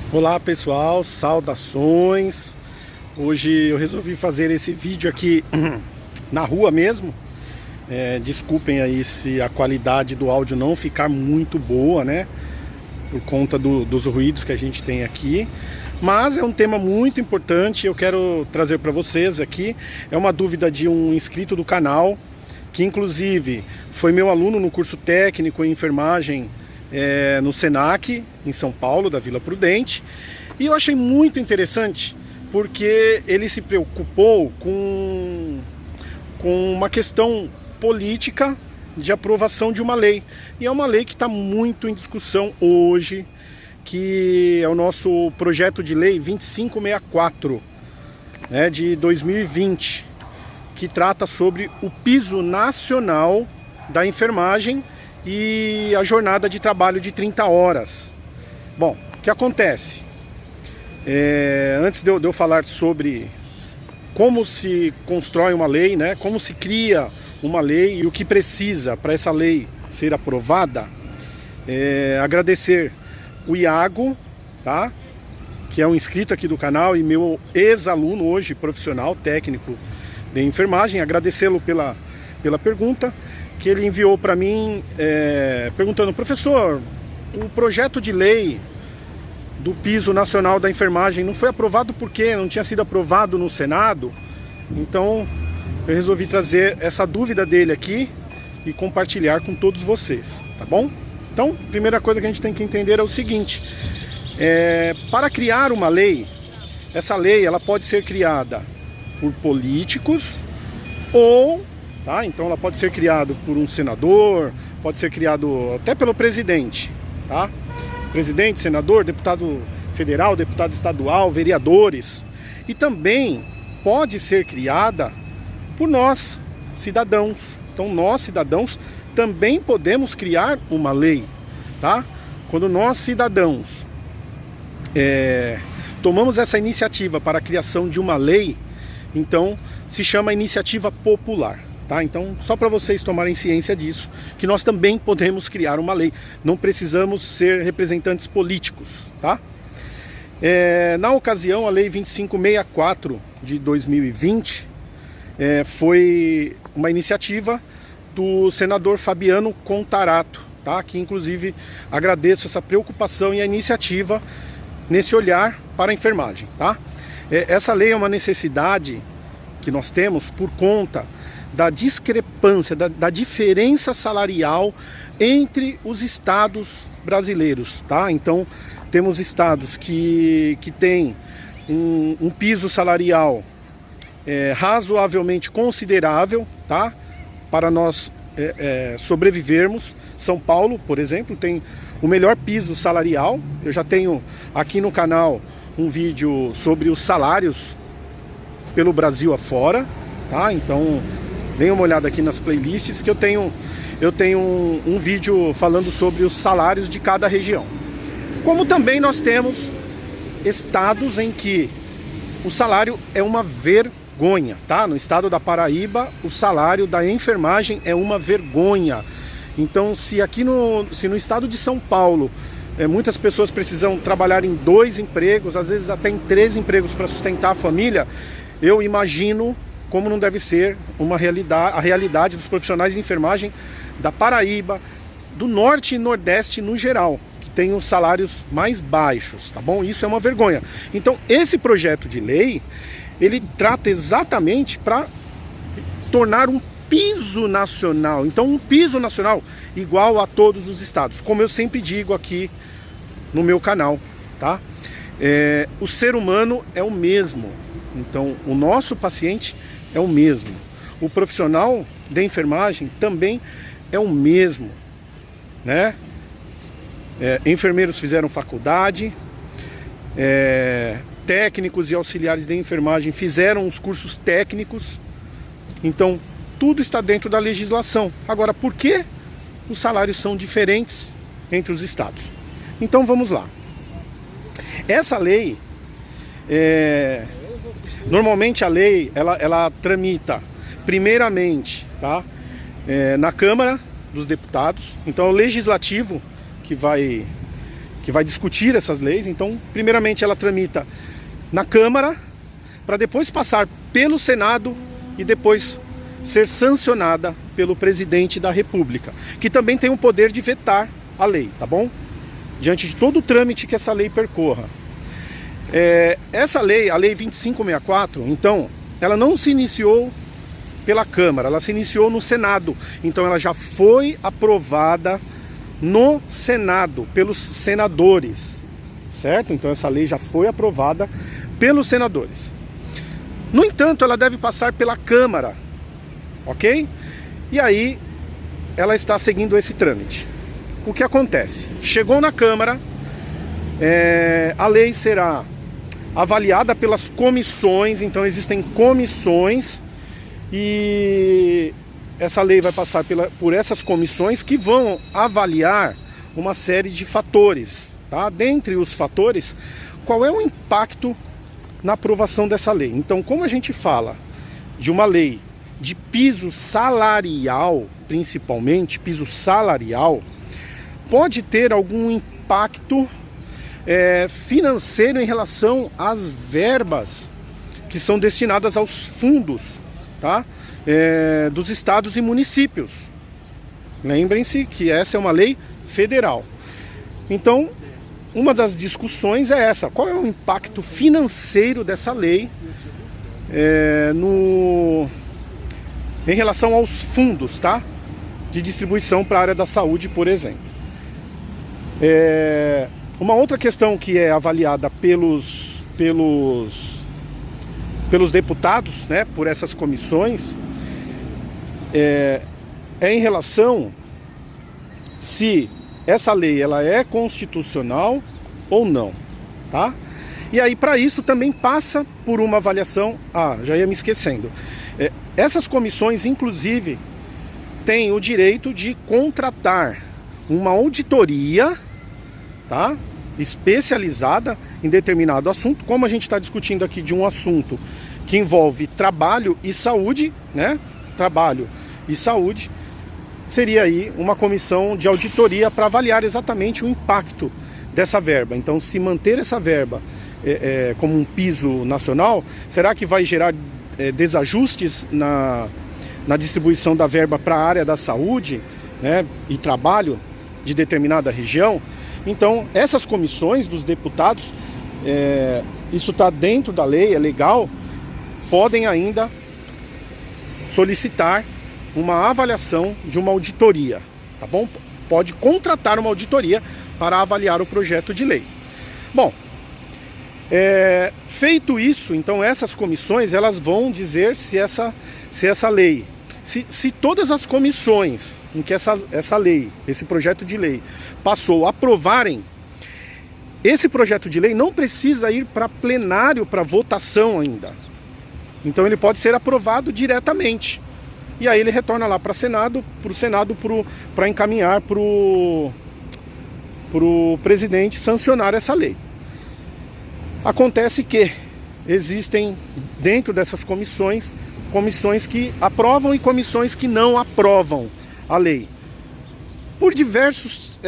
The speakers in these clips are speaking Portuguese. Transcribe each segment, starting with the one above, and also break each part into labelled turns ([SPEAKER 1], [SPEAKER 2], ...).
[SPEAKER 1] Olá pessoal, saudações. Hoje eu resolvi fazer esse vídeo aqui na rua mesmo. Desculpem aí se a qualidade do áudio não ficar muito boa, né? Por conta dos ruídos que a gente tem aqui. Mas é um tema muito importante, eu quero trazer para vocês aqui. É uma dúvida de um inscrito do canal, que inclusive foi meu aluno no curso técnico em enfermagem no Senac, em São Paulo, da Vila Prudente. E eu achei muito interessante, porque ele se preocupou com uma questão política de aprovação de uma lei. E é uma lei que está muito em discussão hoje, que é o nosso projeto de lei 2564, de 2020, que trata sobre o piso nacional da enfermagem e a jornada de trabalho de 30 horas. Bom, o que acontece? Antes de eu falar sobre como se constrói uma lei, né, como se cria uma lei e o que precisa para essa lei ser aprovada, agradecer o Iago, tá? Que é um inscrito aqui do canal e meu ex-aluno hoje, profissional, técnico de enfermagem, agradecê-lo pela pergunta que ele enviou para mim, perguntando: professor, o projeto de lei do piso nacional da enfermagem não foi aprovado por quê? Não tinha sido aprovado no Senado? Então eu resolvi trazer essa dúvida dele aqui e compartilhar com todos vocês, tá bom? Então, a primeira coisa que a gente tem que entender é o seguinte: para criar uma lei, essa lei ela pode ser criada por políticos ou então ela pode ser criada por um senador, pode ser criado até pelo presidente, tá? Presidente, senador, deputado federal, deputado estadual, vereadores. E também pode ser criada por nós, cidadãos. Então nós, cidadãos, também podemos criar uma lei, tá? Quando nós, cidadãos, tomamos essa iniciativa para a criação de uma lei, então se chama iniciativa popular. Tá? Então, só para vocês tomarem ciência disso, que nós também podemos criar uma lei. Não precisamos ser representantes políticos, tá? Na ocasião, a Lei 2564 de 2020 foi uma iniciativa do senador Fabiano Contarato, tá? Que inclusive agradeço essa preocupação e a iniciativa nesse olhar para a enfermagem, tá? Essa lei é uma necessidade que nós temos por conta da discrepância, da diferença salarial entre os estados brasileiros, tá? Então, temos estados que têm um piso salarial razoavelmente considerável, tá? Para nós sobrevivermos. São Paulo, por exemplo, tem o melhor piso salarial. Eu já tenho aqui no canal um vídeo sobre os salários pelo Brasil afora, tá? Então, dêem uma olhada aqui nas playlists que eu tenho um vídeo falando sobre os salários de cada região. Como também nós temos estados em que o salário é uma vergonha, tá? No estado da Paraíba, o salário da enfermagem é uma vergonha. Então, se no estado de São Paulo muitas pessoas precisam trabalhar em 2 empregos, às vezes até em 3 empregos para sustentar a família, eu imagino como não deve ser a realidade dos profissionais de enfermagem da Paraíba, do Norte e Nordeste no geral, que tem os salários mais baixos, tá bom? Isso é uma vergonha. Então, esse projeto de lei, ele trata exatamente para tornar um piso nacional. Então, um piso nacional igual a todos os estados, como eu sempre digo aqui no meu canal, tá? O ser humano é o mesmo. Então, o nosso paciente é o mesmo. O profissional de enfermagem também é o mesmo, né? Enfermeiros fizeram faculdade, técnicos e auxiliares de enfermagem fizeram os cursos técnicos. Então, tudo está dentro da legislação. Agora, por que os salários são diferentes entre os estados? Então, vamos lá. Essa lei normalmente a lei ela tramita primeiramente, tá? Na Câmara dos Deputados. Então é o Legislativo que vai que vai discutir essas leis. Então, primeiramente ela tramita na Câmara, para depois passar pelo Senado e depois ser sancionada pelo presidente da República, que também tem o poder de vetar a lei, tá bom? Diante de todo o trâmite que essa lei percorra. Essa lei, a Lei 2564, então, ela não se iniciou pela Câmara, ela se iniciou no Senado. Então ela já foi aprovada no Senado, pelos senadores, certo? Então essa lei já foi aprovada pelos senadores. No entanto, ela deve passar pela Câmara, ok? E aí, ela está seguindo esse trâmite. O que acontece? Chegou na Câmara, a lei será avaliada pelas comissões, então existem comissões e essa lei vai passar por essas comissões que vão avaliar uma série de fatores, tá? Dentre os fatores, qual é o impacto na aprovação dessa lei. Então, como a gente fala de uma lei de piso salarial, principalmente piso salarial, pode ter algum impacto financeiro em relação às verbas que são destinadas aos fundos, tá? Dos estados e municípios. Lembrem-se que essa é uma lei federal. Então, uma das discussões é essa: qual é o impacto financeiro dessa lei em relação aos fundos, tá? De distribuição para a área da saúde, por exemplo. Uma outra questão que é avaliada pelos deputados, né, por essas comissões, é em relação se essa lei ela é constitucional ou não, tá? E aí, para isso, também passa por uma avaliação. Já ia me esquecendo. Essas comissões, inclusive, têm o direito de contratar uma auditoria, tá? Especializada em determinado assunto. Como a gente está discutindo aqui de um assunto que envolve trabalho e saúde, né? Trabalho e saúde, seria aí uma comissão de auditoria para avaliar exatamente o impacto dessa verba. Então, se manter essa verba como um piso nacional, será que vai gerar desajustes na distribuição da verba para a área da saúde, né, e trabalho de determinada região? Então, essas comissões dos deputados, isso está dentro da lei, é legal, podem ainda solicitar uma avaliação de uma auditoria, tá bom? Pode contratar uma auditoria para avaliar o projeto de lei. Bom, feito isso, então essas comissões elas vão dizer se essa lei, se todas as comissões em que essa lei, esse projeto de lei passou a aprovarem, esse projeto de lei não precisa ir para plenário para votação ainda. Então ele pode ser aprovado diretamente. E aí ele retorna lá para o Senado para encaminhar para o presidente sancionar essa lei. Acontece que existem dentro dessas comissões que aprovam e comissões que não aprovam a lei, por diversos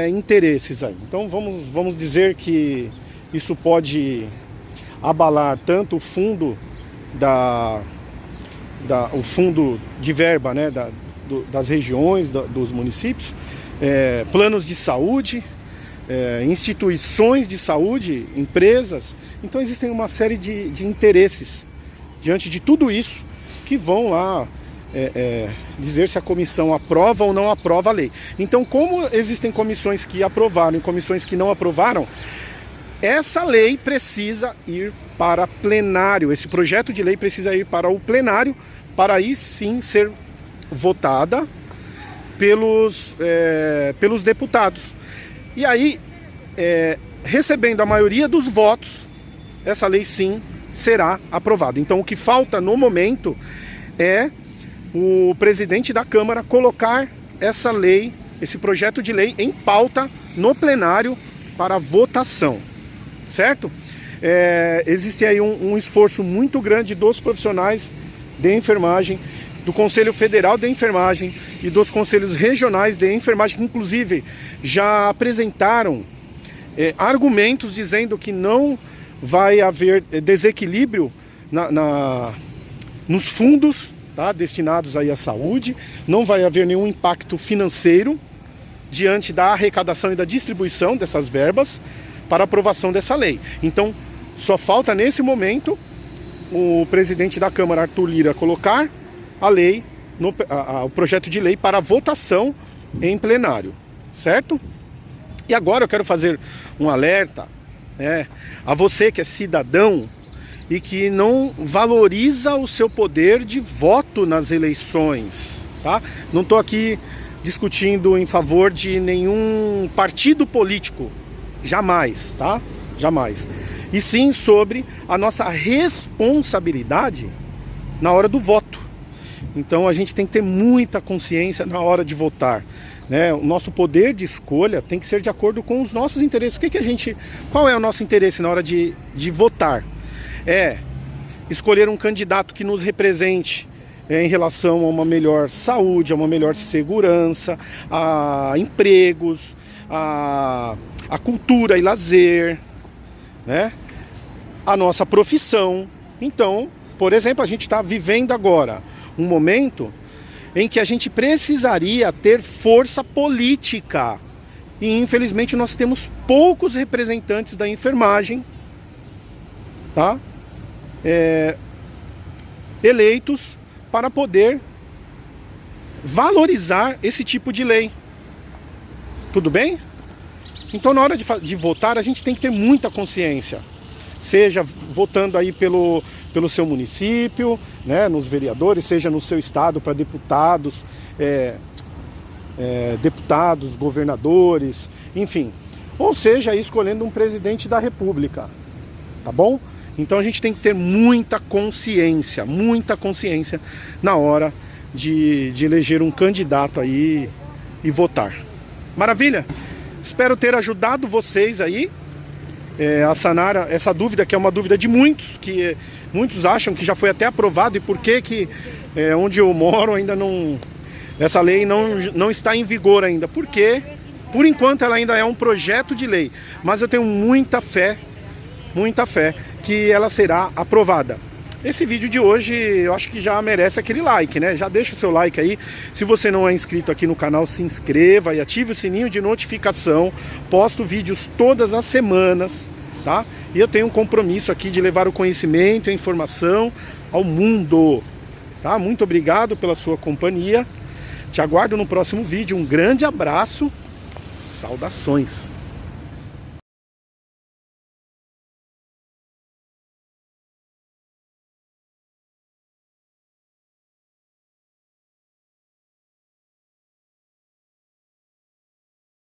[SPEAKER 1] interesses aí. Então vamos dizer que isso pode abalar tanto o fundo o fundo de verba, né, das regiões, dos municípios, planos de saúde, instituições de saúde, empresas. Então existem uma série de interesses diante de tudo isso que vão lá dizer se a comissão aprova ou não aprova a lei. Então, como existem comissões que aprovaram e comissões que não aprovaram, essa lei precisa ir para plenário, esse projeto de lei precisa ir para o plenário, para aí sim ser votada pelos deputados. E aí, recebendo a maioria dos votos, essa lei sim será aprovada. Então o que falta no momento é o presidente da Câmara colocar essa lei, esse projeto de lei em pauta no plenário para votação, certo? Existe aí um esforço muito grande dos profissionais de enfermagem, do Conselho Federal de Enfermagem e dos conselhos regionais de enfermagem, que inclusive já apresentaram argumentos dizendo que não vai haver desequilíbrio nos fundos, tá, destinados aí à saúde, não vai haver nenhum impacto financeiro diante da arrecadação e da distribuição dessas verbas para aprovação dessa lei. Então, só falta nesse momento o presidente da Câmara, Arthur Lira, colocar a lei, o projeto de lei para votação em plenário, certo? E agora eu quero fazer um alerta, a você que é cidadão e que não valoriza o seu poder de voto nas eleições, tá? Não estou aqui discutindo em favor de nenhum partido político, jamais, tá? Jamais. E sim sobre a nossa responsabilidade na hora do voto. Então a gente tem que ter muita consciência na hora de votar, né? O nosso poder de escolha tem que ser de acordo com os nossos interesses. Qual é o nosso interesse na hora de votar? É escolher um candidato que nos represente em relação a uma melhor saúde, a uma melhor segurança, a empregos, a cultura e lazer, né? A nossa profissão. Então, por exemplo, a gente está vivendo agora um momento em que a gente precisaria ter força política. E infelizmente nós temos poucos representantes da enfermagem, tá? Eleitos para poder valorizar esse tipo de lei. Tudo bem? Então, na hora de votar, a gente tem que ter muita consciência. Seja votando aí pelo seu município, né, nos vereadores, seja no seu estado para deputados, deputados, governadores, enfim. Ou seja, escolhendo um presidente da república, tá bom? Então a gente tem que ter muita consciência na hora de eleger um candidato aí e votar. Maravilha? Espero ter ajudado vocês aí a sanar essa dúvida, que é uma dúvida de muitos, que muitos acham que já foi até aprovado, e por que onde eu moro ainda não, essa lei não está em vigor ainda. Porque, por enquanto, ela ainda é um projeto de lei, mas eu tenho muita fé que ela será aprovada. Esse vídeo de hoje eu acho que já merece aquele like, né? Já deixa o seu like aí. Se você não é inscrito aqui no canal, se inscreva e ative o sininho de notificação. Posto vídeos todas as semanas, tá? E eu tenho um compromisso aqui de levar o conhecimento e a informação ao mundo, tá? Muito obrigado pela sua companhia. Te aguardo no próximo vídeo. Um grande abraço. Saudações.